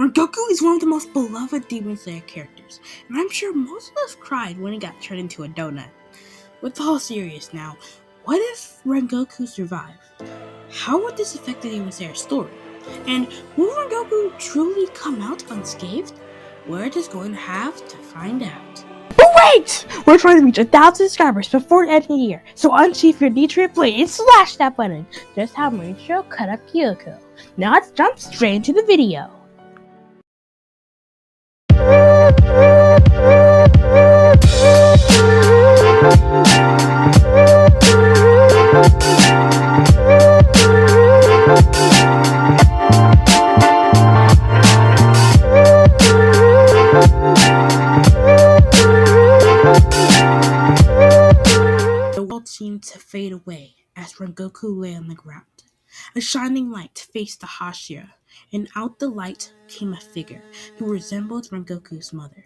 Rengoku is one of the most beloved Demon Slayer characters, and I'm sure most of us cried when he got turned into a donut. With all serious now, what if Rengoku survived? How would this affect the Demon Slayer story? And will Rengoku truly come out unscathed? We're just going to have to find out. But wait! We're trying to reach 1,000 subscribers before the end of the year, so unsheath your D-Trip blade and slash that button, just how Mauricio cut up Kyoko. Now let's jump straight into the video. The world seemed to fade away as Rengoku lay on the ground. A shining light faced the Hashira, and out the light came a figure who resembled Rengoku's mother.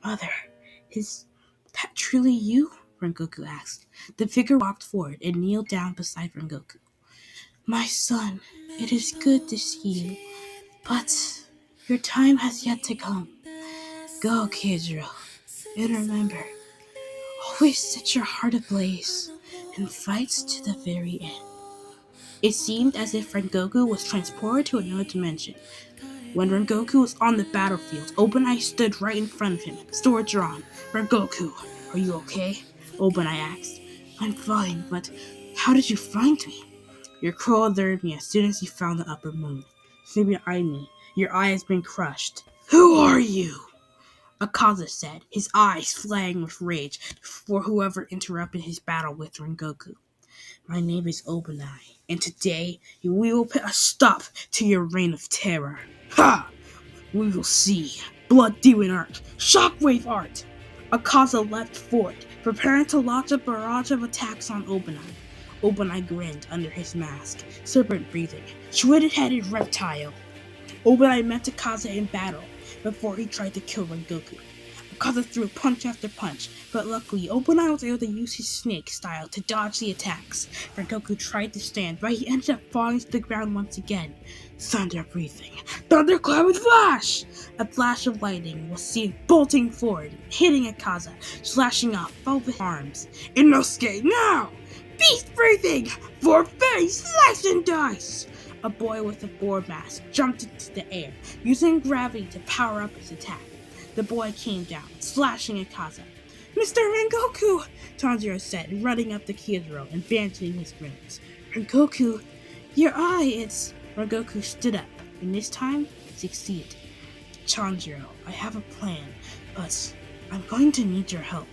Mother, is that truly you? Rengoku asked. The figure walked forward and kneeled down beside Rengoku. My son, it is good to see you, but your time has yet to come. Go, Tanjiro, and remember, always set your heart ablaze and fight to the very end. It seemed as if Rengoku was transported to another dimension. When Rengoku was on the battlefield, Open Eye stood right in front of him, sword drawn. Rengoku, are you okay? Open Eye asked. I'm fine, but how did you find me? Your crow alerted me as soon as you found the upper moon. Stay behind me. Your eye has been crushed. Who are you? Akaza said, his eyes flaring with rage for whoever interrupted his battle with Rengoku. My name is Open Eye, and today we will put a stop to your reign of terror. Ha! We will see. Blood Demon Art, Shockwave Art. Akaza leapt forward, preparing to launch a barrage of attacks on Open Eye. Open Eye grinned under his mask, serpent breathing, squid-headed reptile. Open Eye met Akaza in battle before he tried to kill Rengoku. Akaza threw punch after punch, but luckily Open Eye was able to use his snake style to dodge the attacks. Rengoku tried to stand, but he ended up falling to the ground once again. Thunder breathing, thunderclap with flash! A flash of lightning was seen bolting forward, hitting Akaza, slashing off both his arms. Inosuke, now! Beast breathing! For face, slice and dice! A boy with a boar mask jumped into the air, using gravity to power up his attack. The boy came down, slashing Akaza. Mr. Rengoku! Tanjiro said, running up to Tanjiro and bandaging his wounds. Rengoku, your eye, it's... Rengoku stood up, and this time succeeded. Tanjiro, I have a plan, but I'm going to need your help.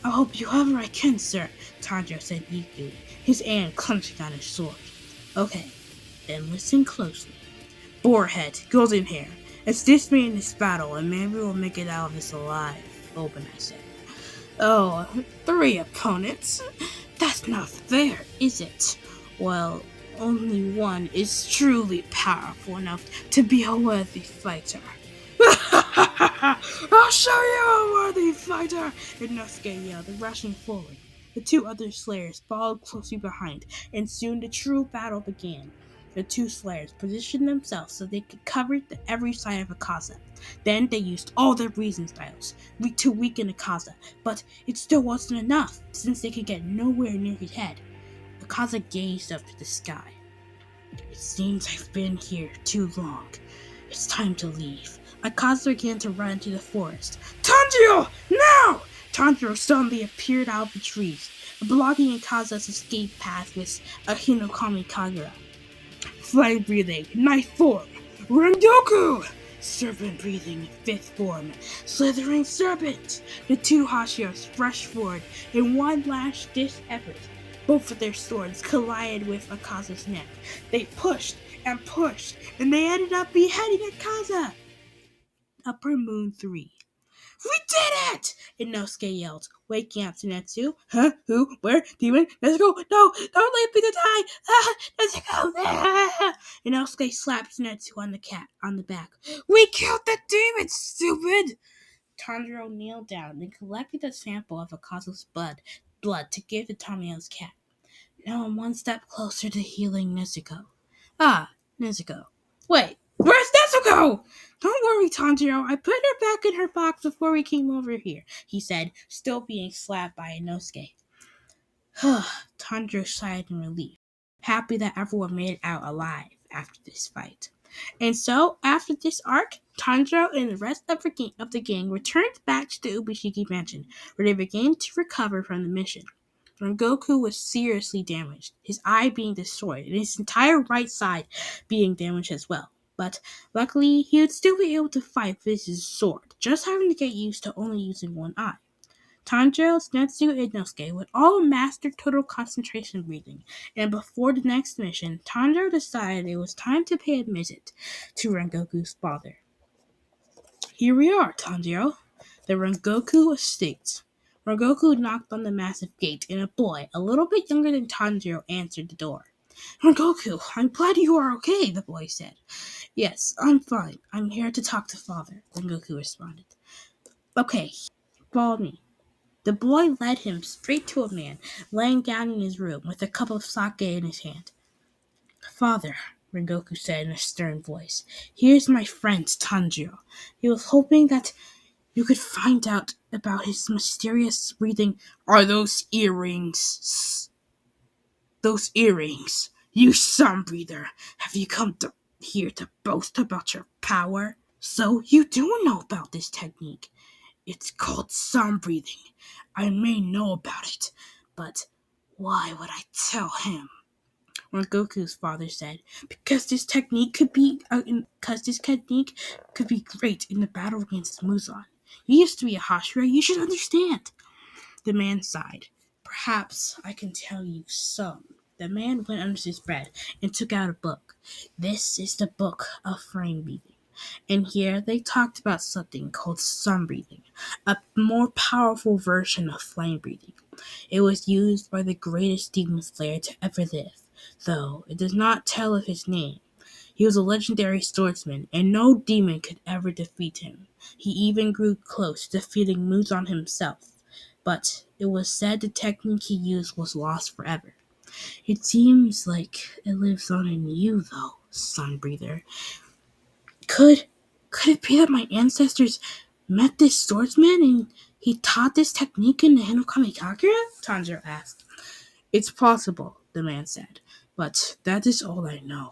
I'll help you however I can, sir, Tanjiro said eagerly, his hand clenching on his sword. Okay, then listen closely. Boarhead, golden hair, assist me in this battle and maybe we'll make it out of this alive, Open Eye said. Oh, 3 opponents? That's not fair, is it? Well, only one is truly powerful enough to be a worthy fighter. I'll show you a worthy fighter! Inosuke yelled, rushing forward. The 2 other slayers followed closely behind, and soon the true battle began. The 2 slayers positioned themselves so they could cover every side of Akaza. Then they used all their breathing styles to weaken Akaza, but it still wasn't enough, since they could get nowhere near his head. Akaza gazed up to the sky. It seems I've been here too long. It's time to leave. Akaza began to run into the forest. Tanjiro! Now! Tanjiro suddenly appeared out of the trees, blocking Akaza's escape path with a Hinokami Kagura. Flame breathing, knife form, Rengoku! Serpent breathing, 5th form, slithering serpent! The 2 Hashiras rushed forward in one last ditch effort. Both of their swords collided with Akaza's neck. They pushed and pushed, and they ended up beheading Akaza! Upper Moon 3. We did it! Inosuke yelled, waking up Zenitsu. Huh? Who? Where? Demon? Nezuko? No! Don't leave me to die! Ah! Nezuko! Ah! Inosuke slapped Zenitsu on the back. We killed the demon, stupid! Tanjiro kneeled down and collected a sample of Akaza's blood to give to Tamiyo's cat. Now I'm one step closer to healing Nezuko. Ah, Nezuko. Wait, where's Nezuko? Don't worry, Tanjiro. I put her back in her box before we came over here, he said, still being slapped by Inosuke. Tanjiro sighed in relief, happy that everyone made it out alive after this fight. And so, after this arc, Tanjiro and the rest of the gang returned back to the Ubishiki mansion, where they began to recover from the mission. Rengoku was seriously damaged, his eye being destroyed, and his entire right side being damaged as well. But luckily, he would still be able to fight with his sword, just having to get used to only using one eye. Tanjiro, Zetsu, and Inosuke would all master total concentration breathing, and before the next mission, Tanjiro decided it was time to pay a visit to Rengoku's father. Here we are, Tanjiro. The Rengoku estate. Rengoku knocked on the massive gate, and a boy, a little bit younger than Tanjiro, answered the door. Rengoku, I'm glad you are okay, the boy said. Yes, I'm fine. I'm here to talk to father, Rengoku responded. Okay, follow me. The boy led him straight to a man laying down in his room with a cup of sake in his hand. Father, Rengoku said in a stern voice, here's my friend Tanjiro. He was hoping that you could find out about his mysterious breathing. Are those earrings? Those earrings? You sun breather! Have you come here to boast about your power? So you do know about this technique. It's called sun breathing. I may know about it, but why would I tell him? Rengoku's father said, because this technique could be great in the battle against Muzan. You used to be a Hashira, you should understand. The man sighed. Perhaps I can tell you some. The man went under his bed and took out a book. This is the book of flame breathing. And here they talked about something called sun breathing, a more powerful version of flame breathing. It was used by the greatest demon slayer to ever live, though it does not tell of his name. He was a legendary swordsman, and no demon could ever defeat him. He even grew close, defeating Muzan himself. But it was said the technique he used was lost forever. It seems like it lives on in you, though, Sun Breather. Could it be that my ancestors met this swordsman and he taught this technique in the Hinokami Kaguya? Tanjiro asked. It's possible, the man said, but that is all I know.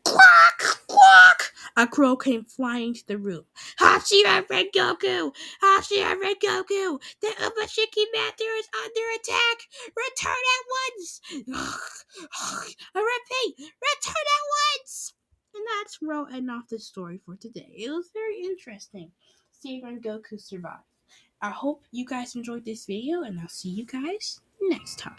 Quack! Quack! A crow came flying into the room. Hashira Rengoku! Hashira Rengoku! The Ubashiki Master is under attack! Return at once! I repeat, return at once! And that's where I'll end off the story for today. It was very interesting seeing Rengoku survive. I hope you guys enjoyed this video, and I'll see you guys next time.